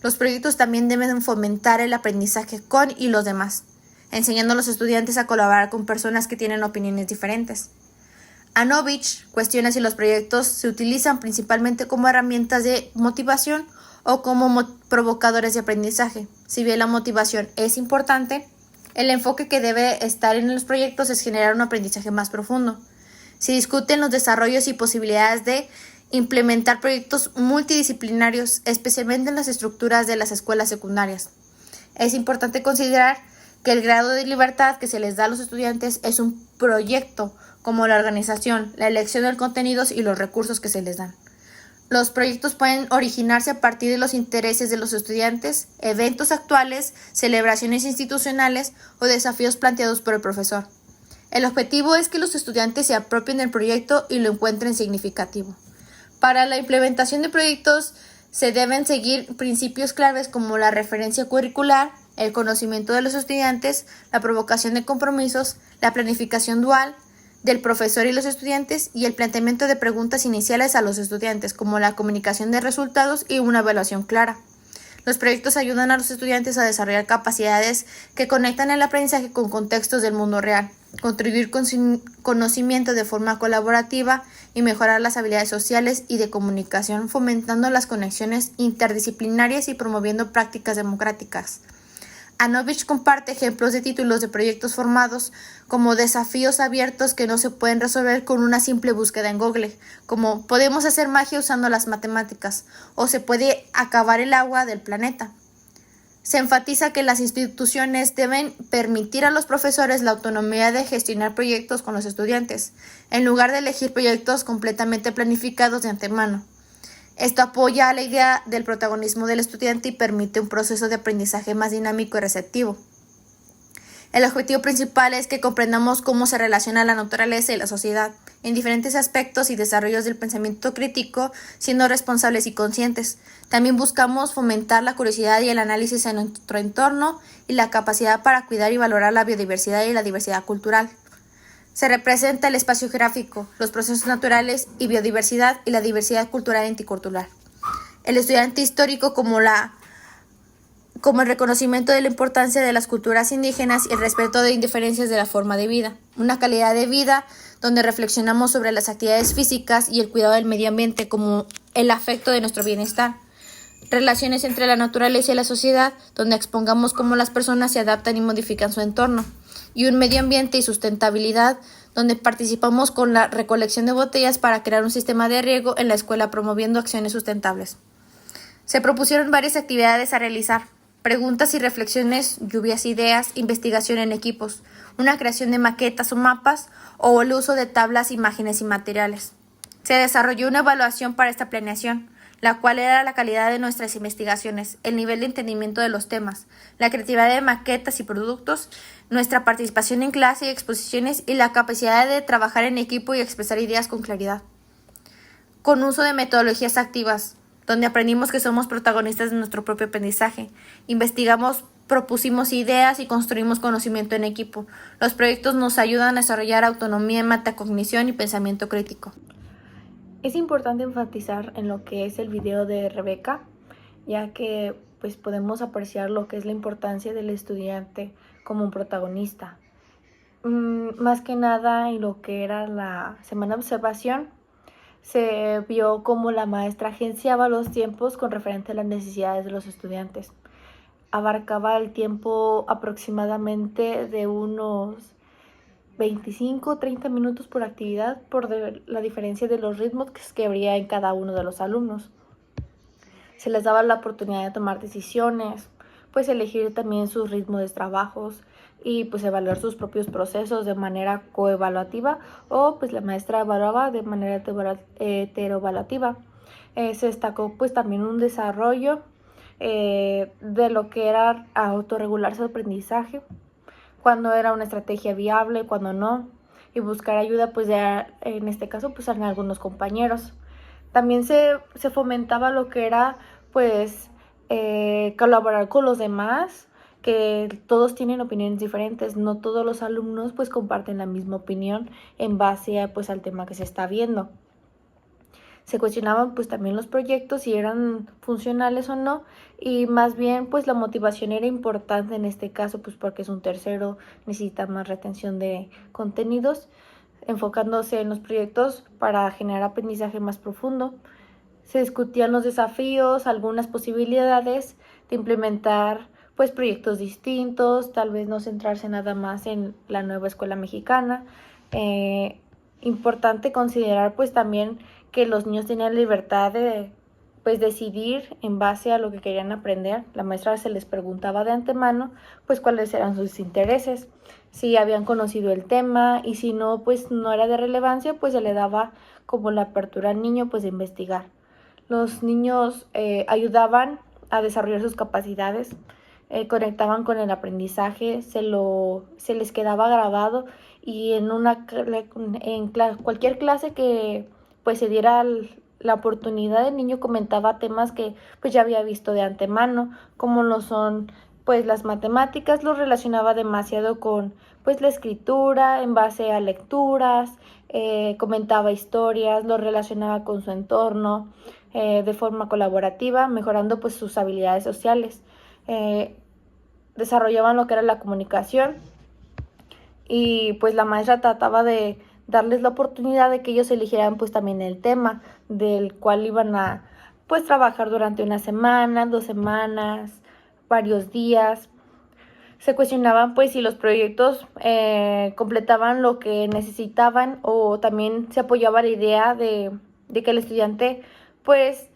Los proyectos también deben fomentar el aprendizaje con y los demás, enseñando a los estudiantes a colaborar con personas que tienen opiniones diferentes. Anovich cuestiona si los proyectos se utilizan principalmente como herramientas de motivación o como provocadores de aprendizaje. Si bien la motivación es importante, el enfoque que debe estar en los proyectos es generar un aprendizaje más profundo. Se discuten los desarrollos y posibilidades de implementar proyectos multidisciplinarios, especialmente en las estructuras de las escuelas secundarias. Es importante considerar que el grado de libertad que se les da a los estudiantes es un proyecto, como la organización, la elección de contenidos y los recursos que se les dan. Los proyectos pueden originarse a partir de los intereses de los estudiantes, eventos actuales, celebraciones institucionales o desafíos planteados por el profesor. El objetivo es que los estudiantes se apropien del proyecto y lo encuentren significativo. Para la implementación de proyectos se deben seguir principios claves como la referencia curricular, el conocimiento de los estudiantes, la provocación de compromisos, la planificación dual del profesor y los estudiantes y el planteamiento de preguntas iniciales a los estudiantes, como la comunicación de resultados y una evaluación clara. Los proyectos ayudan a los estudiantes a desarrollar capacidades que conectan el aprendizaje con contextos del mundo real, contribuir con conocimiento de forma colaborativa y mejorar las habilidades sociales y de comunicación, fomentando las conexiones interdisciplinarias y promoviendo prácticas democráticas. Anovich comparte ejemplos de títulos de proyectos formados como desafíos abiertos que no se pueden resolver con una simple búsqueda en Google, como podemos hacer magia usando las matemáticas o se puede acabar el agua del planeta. Se enfatiza que las instituciones deben permitir a los profesores la autonomía de gestionar proyectos con los estudiantes, en lugar de elegir proyectos completamente planificados de antemano. Esto apoya a la idea del protagonismo del estudiante y permite un proceso de aprendizaje más dinámico y receptivo. El objetivo principal es que comprendamos cómo se relaciona la naturaleza y la sociedad en diferentes aspectos y desarrollos del pensamiento crítico, siendo responsables y conscientes. También buscamos fomentar la curiosidad y el análisis en nuestro entorno y la capacidad para cuidar y valorar la biodiversidad y la diversidad cultural. Se representa el espacio geográfico, los procesos naturales y biodiversidad y la diversidad cultural e intercultural. El estudiante histórico como el reconocimiento de la importancia de las culturas indígenas y el respeto de indiferencias de la forma de vida. Una calidad de vida donde reflexionamos sobre las actividades físicas y el cuidado del medio ambiente como el afecto de nuestro bienestar. Relaciones entre la naturaleza y la sociedad, donde expongamos cómo las personas se adaptan y modifican su entorno. Y un medio ambiente y sustentabilidad, donde participamos con la recolección de botellas para crear un sistema de riego en la escuela promoviendo acciones sustentables. Se propusieron varias actividades a realizar: preguntas y reflexiones, lluvias de ideas, investigación en equipos, una creación de maquetas o mapas o el uso de tablas, imágenes y materiales. Se desarrolló una evaluación para esta planeación, la cual era la calidad de nuestras investigaciones, el nivel de entendimiento de los temas, la creatividad de maquetas y productos, nuestra participación en clase y exposiciones y la capacidad de trabajar en equipo y expresar ideas con claridad. Con uso de metodologías activas, donde aprendimos que somos protagonistas de nuestro propio aprendizaje. Investigamos, propusimos ideas y construimos conocimiento en equipo. Los proyectos nos ayudan a desarrollar autonomía en metacognición y pensamiento crítico. Es importante enfatizar en lo que es el video de Rebeca, ya que pues podemos apreciar lo que es la importancia del estudiante como un protagonista. Más que nada en lo que era la semana de observación, se vio cómo la maestra agenciaba los tiempos con referente a las necesidades de los estudiantes. Abarcaba el tiempo aproximadamente de unos 25 o 30 minutos por actividad por la diferencia de los ritmos que habría en cada uno de los alumnos. Se les daba la oportunidad de tomar decisiones, pues elegir también sus ritmos de trabajos y pues evaluar sus propios procesos de manera coevaluativa o pues la maestra evaluaba de manera heteroevaluativa. Se destacó pues también un desarrollo de lo que era autorregular su aprendizaje, cuando era una estrategia viable, cuando no, y buscar ayuda pues en este caso pues en algunos compañeros. También se fomentaba lo que era pues colaborar con los demás, que todos tienen opiniones diferentes, no todos los alumnos pues comparten la misma opinión en base a, pues, al tema que se está viendo. Se cuestionaban pues también los proyectos si eran funcionales o no, y más bien pues la motivación era importante en este caso pues porque es un tercero, necesita más retención de contenidos, enfocándose en los proyectos para generar aprendizaje más profundo. Se discutían los desafíos, algunas posibilidades de implementar pues proyectos distintos, tal vez no centrarse nada más en la nueva escuela mexicana. Importante considerar pues también que los niños tenían libertad de pues decidir en base a lo que querían aprender. La maestra se les preguntaba de antemano pues cuáles eran sus intereses, si habían conocido el tema, y si no pues no era de relevancia, pues se le daba como la apertura al niño pues de investigar. Los niños ayudaban a desarrollar sus capacidades, conectaban con el aprendizaje, se les quedaba grabado, y en cualquier clase que pues se diera la oportunidad, el niño comentaba temas que pues ya había visto de antemano, como lo son pues las matemáticas los relacionaba demasiado con pues la escritura en base a lecturas, comentaba historias, los relacionaba con su entorno de forma colaborativa, mejorando pues sus habilidades sociales. Desarrollaban lo que era la comunicación y pues la maestra trataba de darles la oportunidad de que ellos eligieran pues también el tema del cual iban a pues trabajar durante una semana, 2 semanas, varios días. Se cuestionaban pues si los proyectos completaban lo que necesitaban o también se apoyaba la idea de que el estudiante pues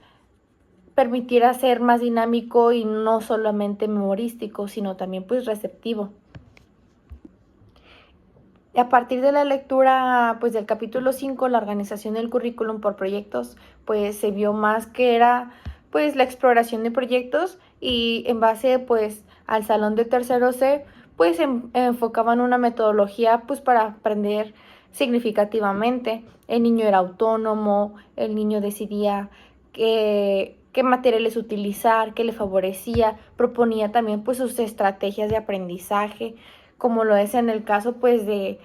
permitiera ser más dinámico y no solamente memorístico, sino también pues receptivo. A partir de la lectura pues del capítulo 5, la organización del currículum por proyectos, pues se vio más que era pues la exploración de proyectos y en base pues al salón de tercero C, pues enfocaban una metodología pues para aprender significativamente. El niño era autónomo, el niño decidía qué materiales utilizar, qué le favorecía, proponía también pues sus estrategias de aprendizaje, como lo es en el caso pues de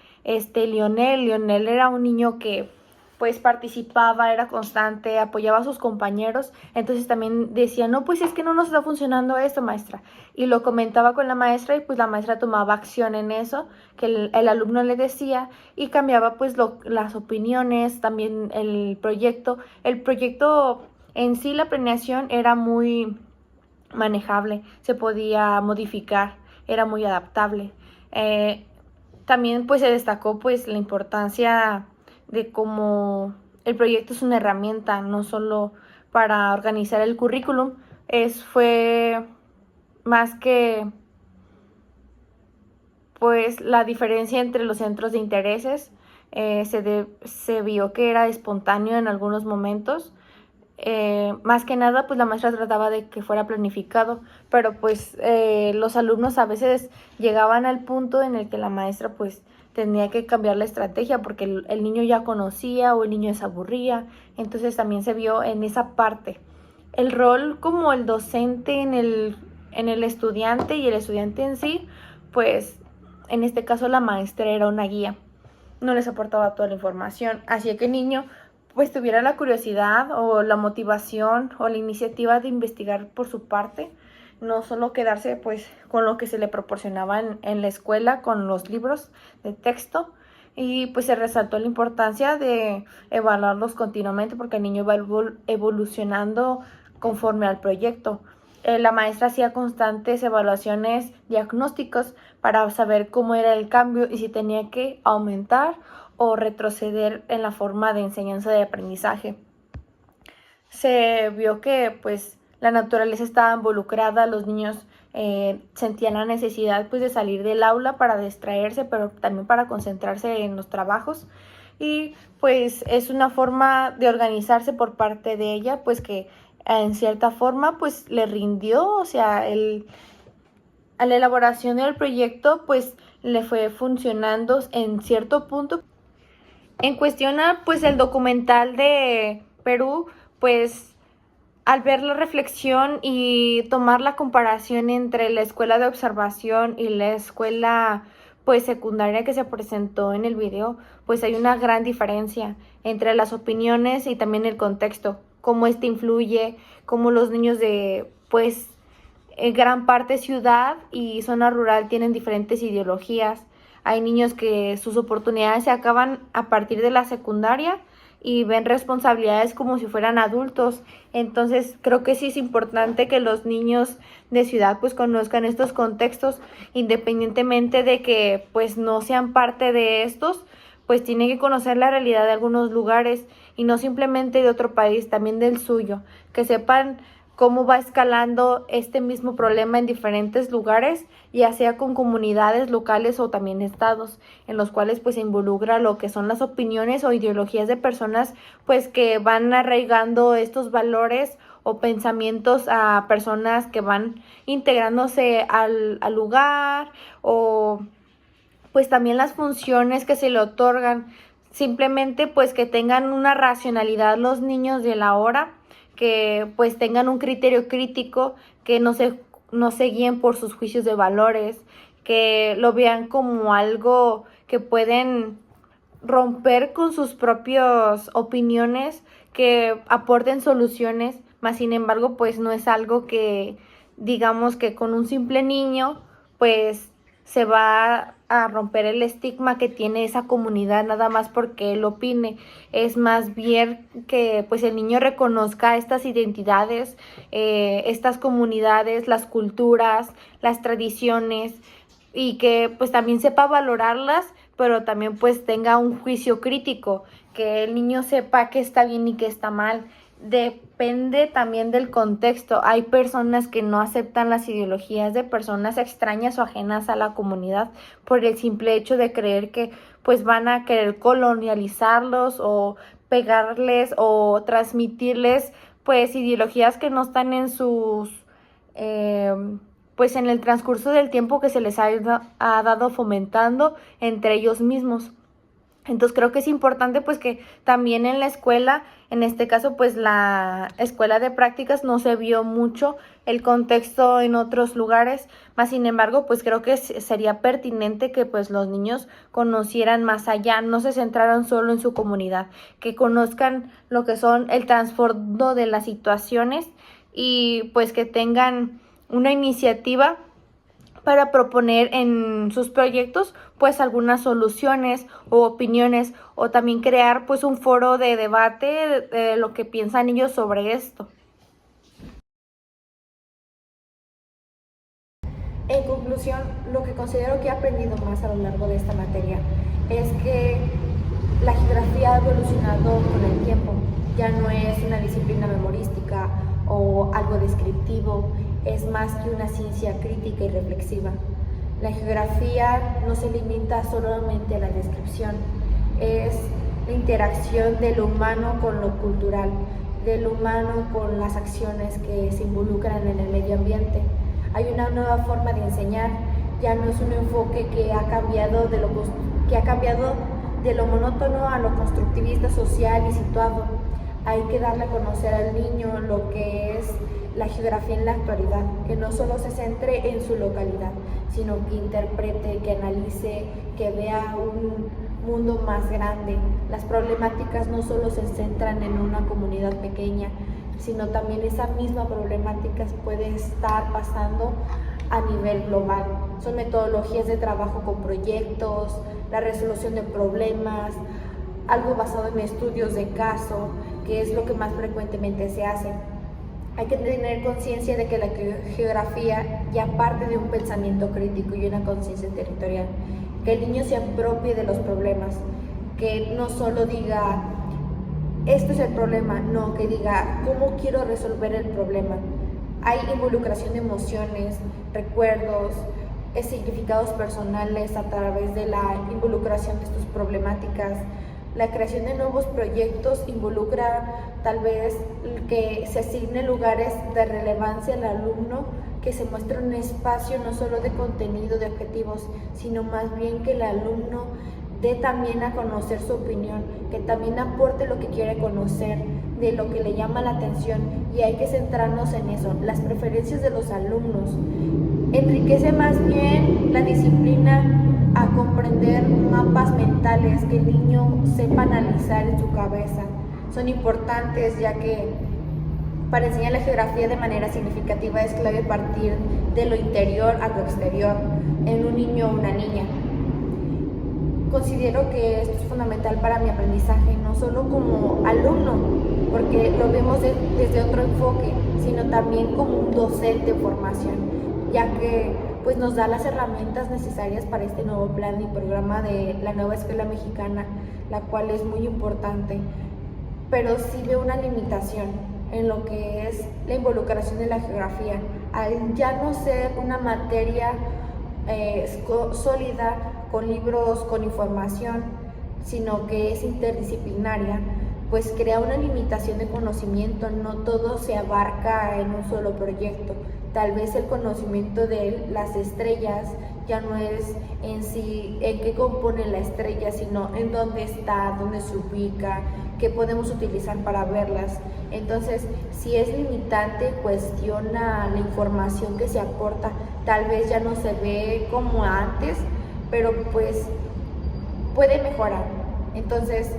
Lionel. Lionel era un niño que pues participaba, era constante, apoyaba a sus compañeros, entonces también decía, no, pues es que no nos está funcionando esto, maestra, y lo comentaba con la maestra y pues la maestra tomaba acción en eso que el alumno le decía y cambiaba pues las opiniones, también el proyecto en sí, la planeación era muy manejable, se podía modificar, era muy adaptable. También pues se destacó pues la importancia de cómo el proyecto es una herramienta, no solo para organizar el currículum, fue más que pues la diferencia entre los centros de intereses. Se vio que era espontáneo en algunos momentos. Más que nada pues la maestra trataba de que fuera planificado, pero pues los alumnos a veces llegaban al punto en el que la maestra pues tenía que cambiar la estrategia porque el niño ya conocía o el niño se aburría, entonces también se vio en esa parte el rol como el docente en el estudiante y el estudiante en sí, pues en este caso la maestra era una guía, no les aportaba toda la información, hacía que el niño pues tuviera la curiosidad o la motivación o la iniciativa de investigar por su parte, no solo quedarse pues con lo que se le proporcionaba en la escuela, con los libros de texto, y pues se resaltó la importancia de evaluarlos continuamente porque el niño va evolucionando conforme al proyecto. La maestra hacía constantes evaluaciones diagnósticos para saber cómo era el cambio y si tenía que aumentar o retroceder en la forma de enseñanza y aprendizaje. Se vio que pues la naturaleza estaba involucrada, los niños sentían la necesidad pues de salir del aula para distraerse, pero también para concentrarse en los trabajos, y pues es una forma de organizarse por parte de ella pues que en cierta forma pues le rindió, o sea, a la elaboración del proyecto pues le fue funcionando en cierto punto. En cuestión a pues el documental de Perú, pues al ver la reflexión y tomar la comparación entre la escuela de observación y la escuela pues secundaria que se presentó en el video, pues hay una gran diferencia entre las opiniones y también el contexto, cómo este influye, cómo los niños de pues gran parte ciudad y zona rural tienen diferentes ideologías. Hay niños que sus oportunidades se acaban a partir de la secundaria y ven responsabilidades como si fueran adultos. Entonces creo que sí es importante que los niños de ciudad pues conozcan estos contextos, independientemente de que pues no sean parte de estos, pues tienen que conocer la realidad de algunos lugares y no simplemente de otro país, también del suyo, que sepan cómo va escalando este mismo problema en diferentes lugares, ya sea con comunidades locales o también estados, en los cuales pues se involucra lo que son las opiniones o ideologías de personas pues que van arraigando estos valores o pensamientos a personas que van integrándose al lugar, o pues también las funciones que se le otorgan, simplemente pues que tengan una racionalidad los niños de la hora, que pues tengan un criterio crítico, que no no se guíen por sus juicios de valores, que lo vean como algo que pueden romper con sus propias opiniones, que aporten soluciones, mas sin embargo pues no es algo que digamos que con un simple niño pues se va a romper el estigma que tiene esa comunidad nada más porque él opine. Es más bien que pues el niño reconozca estas identidades, estas comunidades, las culturas, las tradiciones, y que pues también sepa valorarlas, pero también pues tenga un juicio crítico, que el niño sepa qué está bien y qué está mal. Depende también del contexto. Hay personas que no aceptan las ideologías de personas extrañas o ajenas a la comunidad por el simple hecho de creer que pues van a querer colonializarlos o pegarles o transmitirles pues ideologías que no están en sus pues en el transcurso del tiempo que se les ha dado fomentando entre ellos mismos. Entonces creo que es importante pues que también en la escuela, en este caso pues la escuela de prácticas no se vio mucho el contexto en otros lugares, más sin embargo pues creo que sería pertinente que pues los niños conocieran más allá, no se centraran solo en su comunidad, que conozcan lo que son el trasfondo de las situaciones y pues que tengan una iniciativa para proponer en sus proyectos pues algunas soluciones o opiniones, o también crear pues un foro de debate de lo que piensan ellos sobre esto. En conclusión, lo que considero que he aprendido más a lo largo de esta materia es que la geografía ha evolucionado con el tiempo. Ya no es una disciplina memorística o algo descriptivo, es más que una ciencia crítica y reflexiva. La geografía no se limita solamente a la descripción, es la interacción de lo humano con lo cultural, de lo humano con las acciones que se involucran en el medio ambiente. Hay una nueva forma de enseñar, ya no es un enfoque que ha cambiado de lo monótono a lo constructivista, social y situado. Hay que darle a conocer al niño lo que es la geografía en la actualidad, que no solo se centre en su localidad, sino que interprete, que analice, que vea un mundo más grande. Las problemáticas no solo se centran en una comunidad pequeña, sino también esa misma problemática puede estar pasando a nivel global. Son metodologías de trabajo con proyectos, la resolución de problemas, algo basado en estudios de caso, que es lo que más frecuentemente se hace. Hay que tener conciencia de que la geografía ya parte de un pensamiento crítico y una conciencia territorial, que el niño se apropie de los problemas, que no solo diga esto es el problema, no, que diga cómo quiero resolver el problema. Hay involucración de emociones, recuerdos, significados personales a través de la involucración de estas problemáticas. La creación de nuevos proyectos involucra tal vez que se asignen lugares de relevancia al alumno, que se muestre un espacio no solo de contenido, de objetivos, sino más bien que el alumno dé también a conocer su opinión, que también aporte lo que quiere conocer, de lo que le llama la atención, y hay que centrarnos en eso, las preferencias de los alumnos. Enriquece más bien la disciplina a comprender mapas mentales que el niño sepa analizar en su cabeza. Son importantes ya que para enseñar la geografía de manera significativa es clave partir de lo interior a lo exterior en un niño o una niña. Considero que esto es fundamental para mi aprendizaje, no solo como alumno, porque lo vemos desde otro enfoque, sino también como un docente en formación, ya que pues nos da las herramientas necesarias para este nuevo plan y programa de la nueva escuela mexicana, la cual es muy importante, pero sí veo una limitación en lo que es la involucración de la geografía, al ya no ser una materia sólida con libros, con información, sino que es interdisciplinaria, pues crea una limitación de conocimiento, no todo se abarca en un solo proyecto. Tal vez el conocimiento de las estrellas ya no es en sí en qué compone la estrella, sino en dónde está, dónde se ubica, qué podemos utilizar para verlas. Entonces, si es limitante, cuestiona la información que se aporta. Tal vez ya no se ve como antes, pero pues puede mejorar. Entonces,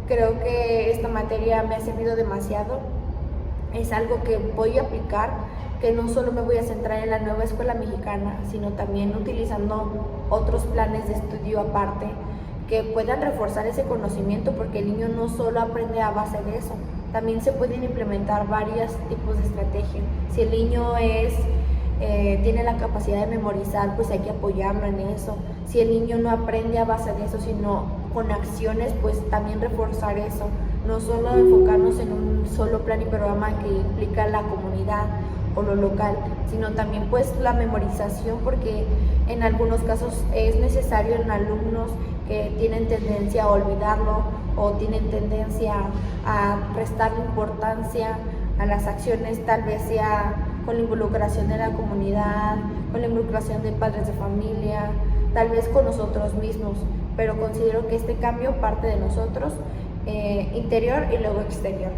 creo que esta materia me ha servido demasiado. Es algo que voy a aplicar, que no solo me voy a centrar en la nueva escuela mexicana, sino también utilizando otros planes de estudio aparte que puedan reforzar ese conocimiento, porque el niño no solo aprende a base de eso, también se pueden implementar varios tipos de estrategias. Si el niño tiene la capacidad de memorizar, pues hay que apoyarlo en eso. Si el niño no aprende a base de eso, sino con acciones, pues también reforzar eso. No solo enfocarnos en un solo plan y programa que implica la comunidad o lo local, sino también pues la memorización, porque en algunos casos es necesario en alumnos que tienen tendencia a olvidarlo o tienen tendencia a restar importancia a las acciones, tal vez sea con la involucración de la comunidad, con la involucración de padres de familia, tal vez con nosotros mismos, pero considero que este cambio parte de nosotros, interior y luego exterior.